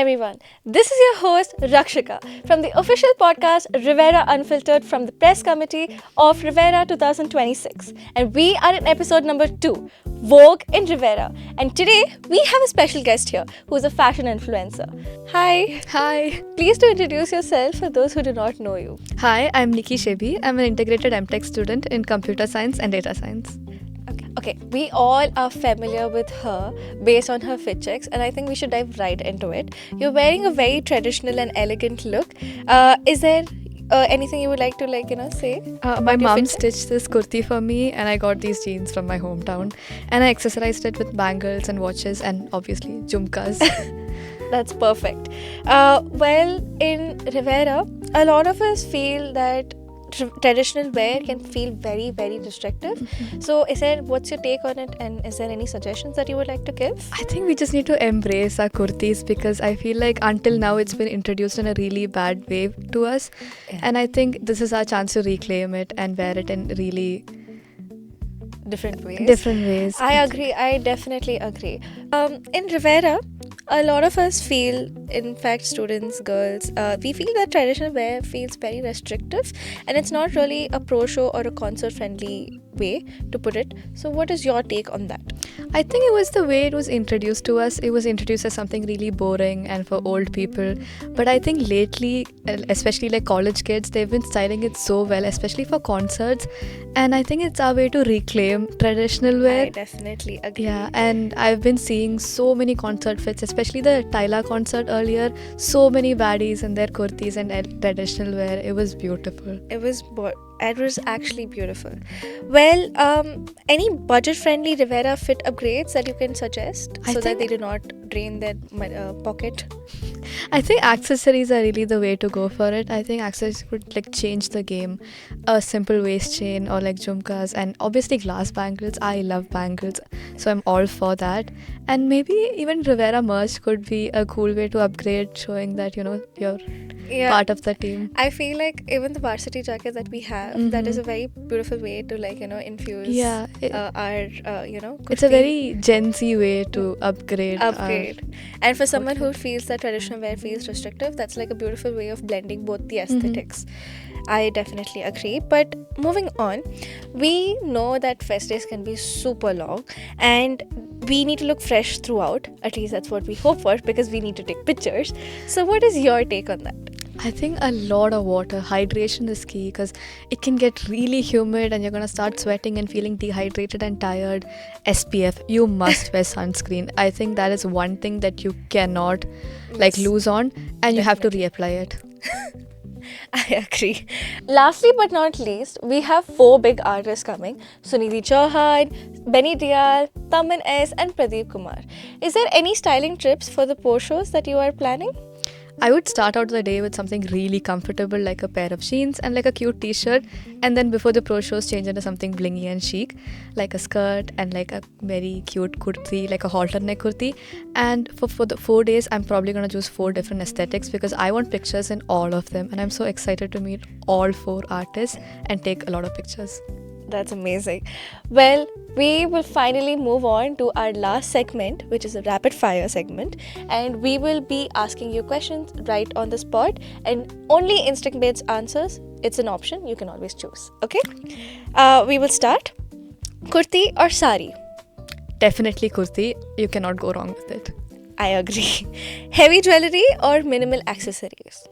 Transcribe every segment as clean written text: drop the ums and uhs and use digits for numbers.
everyone. This is your host Rakshikaa from the official podcast Riviera Unfiltered from the press committee of Riviera 2026. And we are in episode number 2, Vogue in Riviera. And today we have a special guest here who is a fashion influencer. Hi. Hi. Please do introduce yourself for those who do not know you. Hi, I'm Nicky I'm an integrated MTech student in computer science and data science. Okay, we all are familiar with her based on her fit checks, and I think we should dive right into it. You're wearing a very traditional and elegant look. Is there anything you would like to say? My mom stitched this kurti for me, and I got these jeans from my hometown, and I accessorized it with bangles and watches and obviously jhumkas. That's perfect. Well, in Riviera, a lot of us feel that traditional wear can feel very, very restrictive. So what's your take on it, and is there any suggestions that you would like to give? I think we just need to embrace our kurtis because I feel like until now it's been introduced in a really bad way to us. Yeah. And I think this is our chance to reclaim it and wear it in really different ways. I agree. I definitely agree. In Riviera, a lot of us feel, in fact, students, girls, we feel that traditional wear feels very restrictive, and it's not really a pro show or a concert friendly way to put it. So what is your take on that? I think it was the way it was introduced to us. It was introduced as something really boring and for old people. But I think lately, especially like college kids, they've been styling it so well, especially for concerts. And I think it's our way to reclaim traditional wear. I definitely agree. Yeah, and I've been seeing so many concert fits, especially the Tyla concert earlier. So many baddies in their kurtis and traditional wear. It was beautiful. It was actually beautiful. Well, any budget-friendly Riviera fit upgrades that you can suggest so that they do not drain their pocket? I think accessories are really the way to go for it. I think accessories would like change the game. A simple waist chain or like jhumkas and obviously glass bangles. I love bangles, so I'm all for that. And maybe even Riviera merch could be a cool way to upgrade, showing that you're part of the team. I feel like even the varsity jacket that we have, that is a very beautiful way to infuse our it's a very Gen Z way to upgrade. And for someone who feels that traditional wear feels restrictive, that's like a beautiful way of blending both the aesthetics. I definitely agree. But moving on, we know that fest days can be super long and we need to look fresh throughout. At least that's what we hope for, because we need to take pictures. So what is your take on that? I think a lot of water. Hydration is key because it can get really humid and you're going to start sweating and feeling dehydrated and tired. SPF, you must wear sunscreen. I think that is one thing that you cannot lose on, and you have to reapply it. I agree. Lastly but not least, we have 4 big artists coming: Sunidhi Chauhan, Benny Dial, Taman S and Pradeep Kumar. Is there any styling tips for the post shows that you are planning? I would start out the day with something really comfortable like a pair of jeans and like a cute t-shirt, and then before the pro shows change into something blingy and chic like a skirt and like a very cute kurti, like a halter neck kurti. And for the 4 days I'm probably going to choose 4 different aesthetics because I want pictures in all of them, and I'm so excited to meet all 4 artists and take a lot of pictures. That's amazing. Well, we will finally move on to our last segment, which is a rapid fire segment, and we will be asking you questions right on the spot, and only instinct-based answers. It's an option, you can always choose. Okay? We will start. Kurti or sari? Definitely kurti. You cannot go wrong with it. I agree. Heavy jewelry or minimal accessories?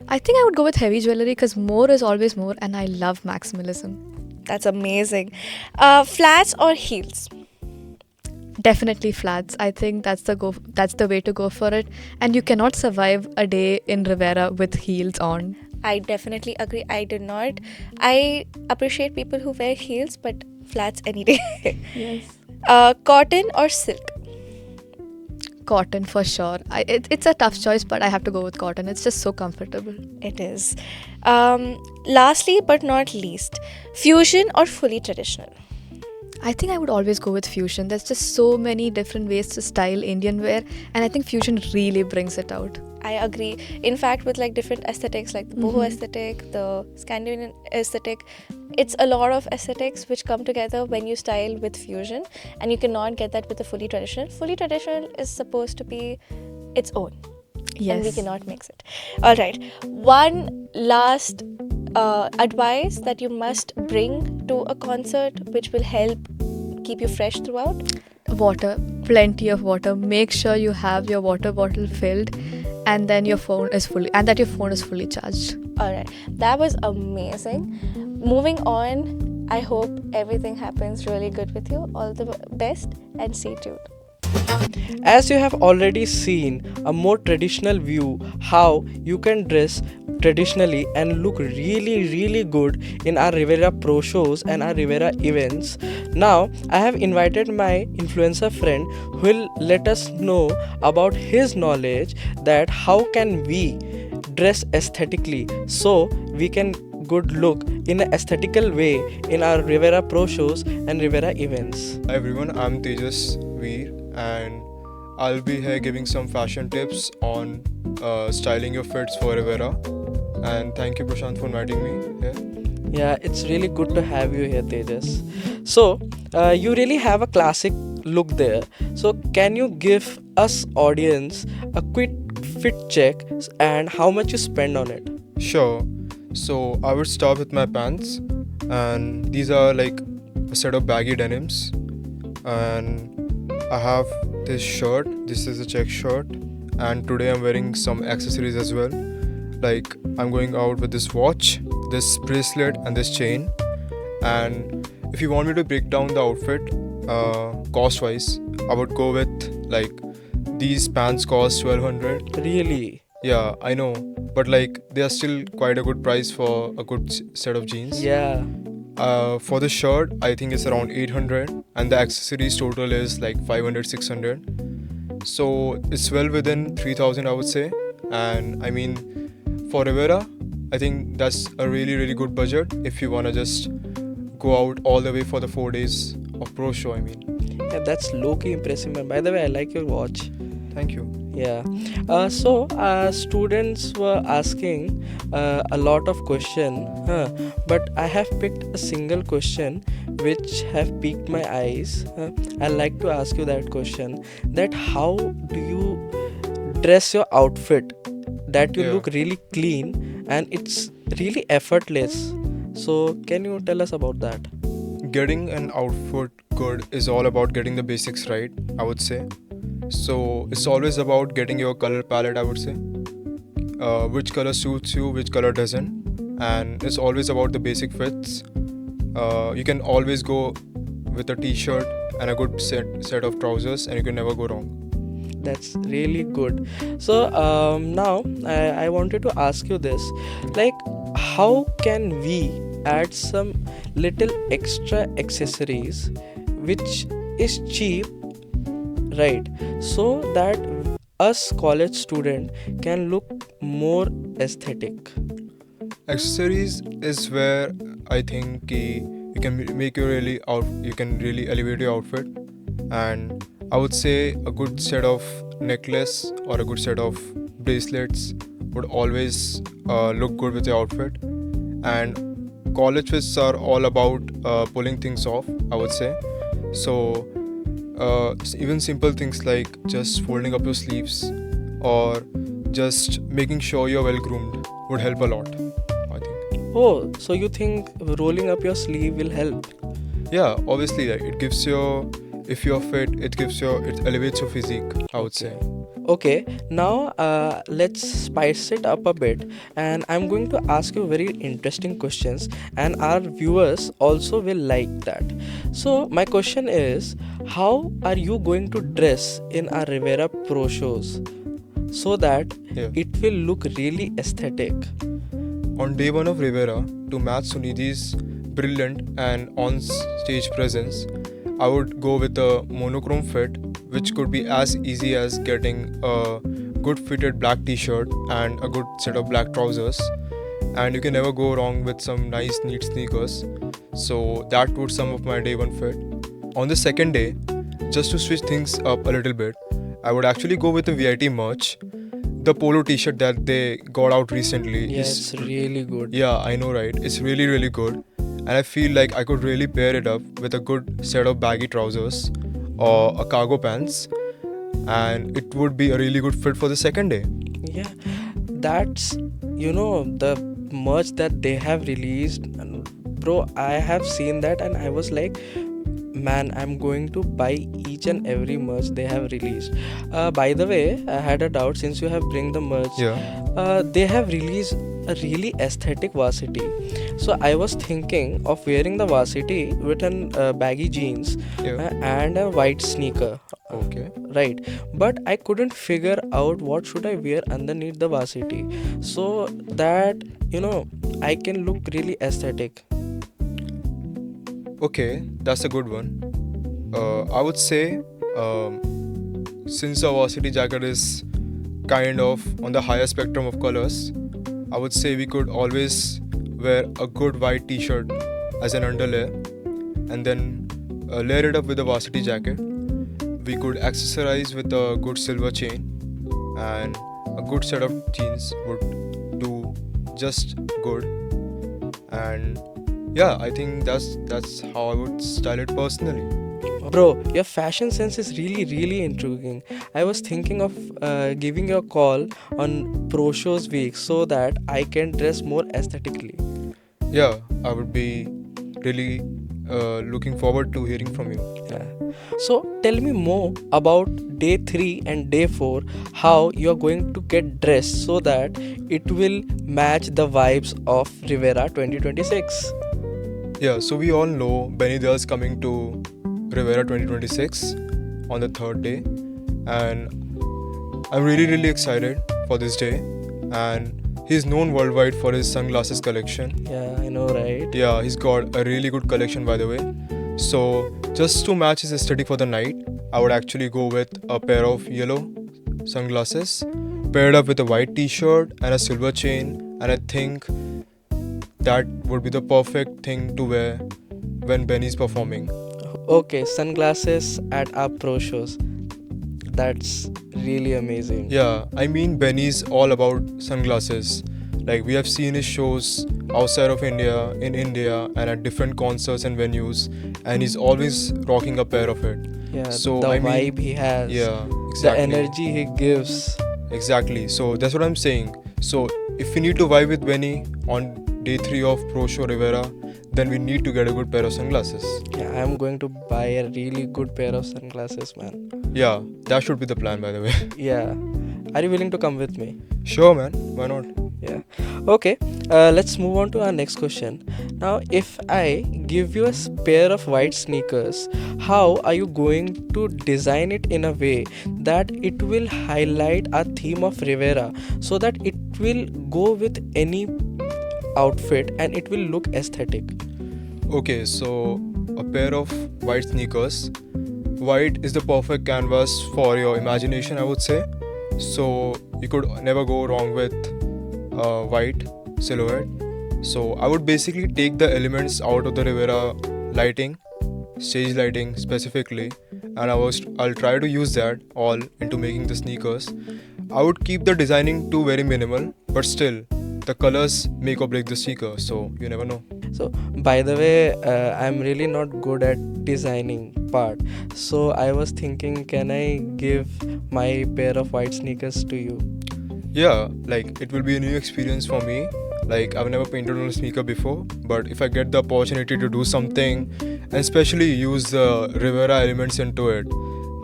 I think I would go with heavy jewelry because more is always more, and I love maximalism. That's amazing. Flats or heels? Definitely flats. I think that's the way to go for it. And you cannot survive a day in Riviera with heels on. I definitely agree. I appreciate people who wear heels, but flats any day. Yes. Cotton or silk? Cotton for sure. It's a tough choice, but I have to go with cotton. It's just so comfortable. It is. Lastly but not least, fusion or fully traditional? I think I would always go with fusion. There's just so many different ways to style Indian wear, and I think fusion really brings it out. I agree. In fact, with different aesthetics, like the boho aesthetic, the Scandinavian aesthetic, it's a lot of aesthetics which come together when you style with fusion, and you cannot get that with the fully traditional. Fully traditional is supposed to be its own. and we Yes. cannot mix it. All right. One last advice that you must bring to a concert which will help keep you fresh throughout. Water, plenty of water. Make sure you have your water bottle filled, and then your phone is fully charged. All right. That was amazing. Moving on, I hope everything happens really good with you. All the best and stay tuned. As you have already seen a more traditional view how you can dress traditionally and look really good in our Riviera Pro shows and our Riviera events. Now I have invited my influencer friend who will let us know about his knowledge that how can we dress aesthetically so we can good look in an aesthetical way in our Riviera Pro shows and Riviera events. Hi everyone, I'm Tejas Veer and I'll be here giving some fashion tips on styling your fits for Riviera. And thank you Prashant for inviting me here. Yeah, it's really good to have you here, Tejas. So, you really have a classic look there. So, can you give us audience a quick fit check and how much you spend on it? Sure. So I would start with my pants, and these are like a set of baggy denims, and I have this shirt. This is a check shirt, and today I'm wearing some accessories as well. Like I'm going out with this watch, this bracelet and this chain. And if you want me to break down the outfit cost wise, I would go with like these pants cost 1200. Really? Yeah, I know, but like they are still quite a good price for a good set of jeans. Yeah. For the shirt I think it's around 800, and the accessories total is like 500 600, so it's well within 3000 I would say. And I mean, for Riviera I think that's a really good budget if you want to just go out all the way for the 4 days of pro show. I mean, Yeah, that's low-key impressive, man. By the way, I like your watch. thank you. Yeah. Students were asking a lot of question, but I have picked a single question which have piqued my eyes. I'd like to ask you that question. That how do you dress your outfit that you Yeah. look really clean and it's really effortless? So can you tell us about that? Getting an outfit good is all about getting the basics right, I would say. So it's always about getting your color palette, I would say. Which color suits you, which color doesn't. And it's always about the basic fits. You can always go with a t-shirt and a good set of trousers, and you can never go wrong. That's really good. So now I wanted to ask you this, like how can we add some little extra accessories which is cheap, right, so that us college student can look more aesthetic? Accessories is where I think you can make you you can really elevate your outfit. And I would say a good set of necklace or a good set of bracelets would always look good with your outfit. And college fits are all about pulling things off, I would say. So even simple things like just folding up your sleeves or just making sure you're well groomed would help a lot, I think. Oh, so you think rolling up your sleeve will help? Yeah, obviously, like, it gives your, if you're fit, it elevates your physique, I would say. Okay, now let's spice it up a bit, and I'm going to ask you very interesting questions, and our viewers also will like that. So my question is, how are you going to dress in our Riviera Pro shows so that Yeah. it will look really aesthetic? On day one of Riviera, to match Sunidhi's brilliant and on-stage presence, I would go with a monochrome fit, which could be as easy as getting a good fitted black t-shirt and a good set of black trousers. And you can never go wrong with some nice neat sneakers. So that would sum up my day one fit. On the second day, just to switch things up a little bit, I would actually go with the VIT merch. The polo t-shirt that they got out recently Yeah, it's really good. yeah, I know, right? It's really good. And I feel like I could really pair it up with a good set of baggy trousers or a cargo pants, and it would be a really good fit for the second day. Yeah, that's the merch that they have released, and bro, I have seen that and I was like, man, I'm going to buy each and every merch they have released. By the way, I had a doubt since you have bring the merch. Yeah. They have released a really aesthetic varsity, so I was thinking of wearing the varsity with an baggy jeans Yeah. and a white sneaker. Okay. Right, but I couldn't figure out what should I wear underneath the varsity so that I can look really aesthetic. Okay, that's a good one. I would say, since a varsity jacket is kind of on the higher spectrum of colors, I would say we could always wear a good white t-shirt as an underlayer and then layer it up with a varsity jacket. We could accessorize with a good silver chain, and a good set of jeans would do just good. And yeah, I think that's how I would style it personally. Bro, your fashion sense is really intriguing. I was thinking of giving you a call on Pro Shows week so that I can dress more aesthetically. Yeah, I would be really looking forward to hearing from you. Yeah. So tell me more about day 3 and day 4, how you're going to get dressed so that it will match the vibes of Riviera 2026. Yeah, so we all know Benny is coming to Riviera 2026 on the third day, and I'm really excited for this day. And he's known worldwide for his sunglasses collection. Yeah, I know, right? Yeah, he's got a really good collection, by the way. So just to match his aesthetic for the night, I would actually go with a pair of yellow sunglasses paired up with a white t-shirt and a silver chain, and I think that would be the perfect thing to wear when Benny's performing. Okay, sunglasses at our Pro Shows. That's really amazing. Yeah, I mean, Benny's all about sunglasses. Like, we have seen his shows outside of India, in India, and at different concerts and venues, and he's always rocking a pair of it. Yeah, So, the I mean, vibe he has. Yeah, The exactly. energy he gives. Exactly. So that's what I'm saying. So if we need to vibe with Benny on day 3 of Pro Show Rivera, then we need to get a good pair of sunglasses. Yeah, I'm going to buy a really good pair of sunglasses, man. Yeah, that should be the plan, by the way. Yeah. Are you willing to come with me? Sure, man. Why not? Yeah. Okay. Let's move on to our next question. Now, if I give you a pair of white sneakers, how are you going to design it in a way that it will highlight our theme of Rivera so that it will go with any outfit and it will look aesthetic? Okay, so a pair of white sneakers. White is the perfect canvas for your imagination, I would say. So you could never go wrong with white silhouette. So I would basically take the elements out of the Rivera lighting, stage lighting specifically, and I'll try to use that all into making the sneakers. I would keep the designing too very minimal, but still the colors make or break the sneaker, so you never know. So, by the way, I'm really not good at designing part. So I was thinking, can I give my pair of white sneakers to you? Yeah, like it will be a new experience for me. Like I've never painted on a sneaker before, but if I get the opportunity to do something and especially use the Rivera elements into it,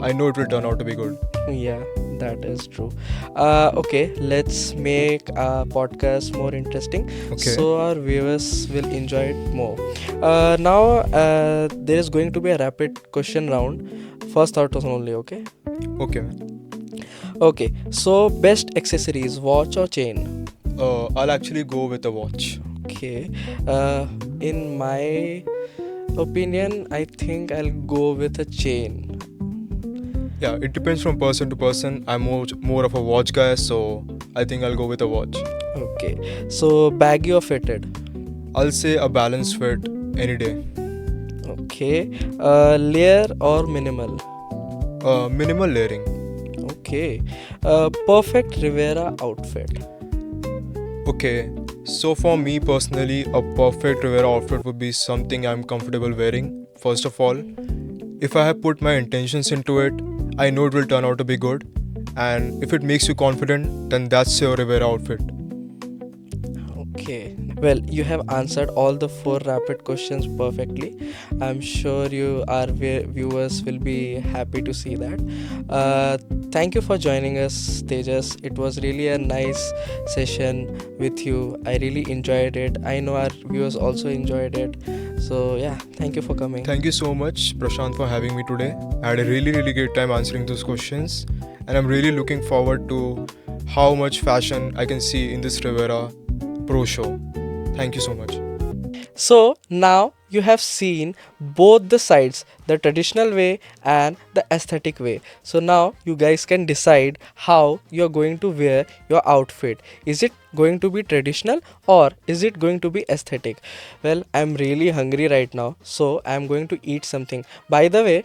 I know it will turn out to be good. Yeah, that is true. Okay, let's make our podcast more interesting so our viewers will enjoy it more. Now, there is going to be a rapid question round. First thought only, okay? Okay. Okay, so best accessories, watch or chain? I'll actually go with a watch. Okay. In my opinion, I think I'll go with a chain. Yeah, it depends from person to person. I'm more of a watch guy, so I think I'll go with a watch. Okay. So baggy or fitted? I'll say a balanced fit any day. Okay. Layer or minimal? Minimal layering. Okay. Perfect Rivera outfit. Okay, so for me personally, a perfect Rivera outfit would be something I'm comfortable wearing. First of all, if I have put my intentions into it, I know it will turn out to be good. and if it makes you confident, then that's your Riviera outfit. Okay. Well, you have answered all the 4 rapid questions perfectly. I'm sure our viewers will be happy to see that. Thank you for joining us, Tejas. It was really a nice session with you. I really enjoyed it. I know our viewers also enjoyed it. So yeah, thank you for coming. Thank you so much, Prashant, for having me today. I had a really, really great time answering those questions, and I'm really looking forward to how much fashion I can see in this Riviera Pro Show. Thank you so much. So now you have seen both the sides, the traditional way and the aesthetic way. So now you guys can decide how you're going to wear your outfit. Is it going to be traditional or is it going to be aesthetic? Well, I'm really hungry right now, so I'm going to eat something. By the way,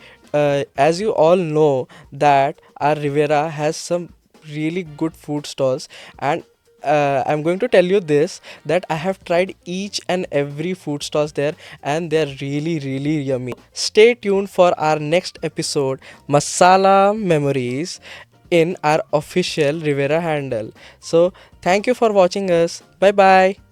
as you all know that our Riviera has some really good food stalls, and I'm going to tell you this, that I have tried each and every food stalls there and they're really really yummy. Stay tuned for our next episode, Masala Memories, in our official Riviera handle. So thank you for watching us. Bye bye.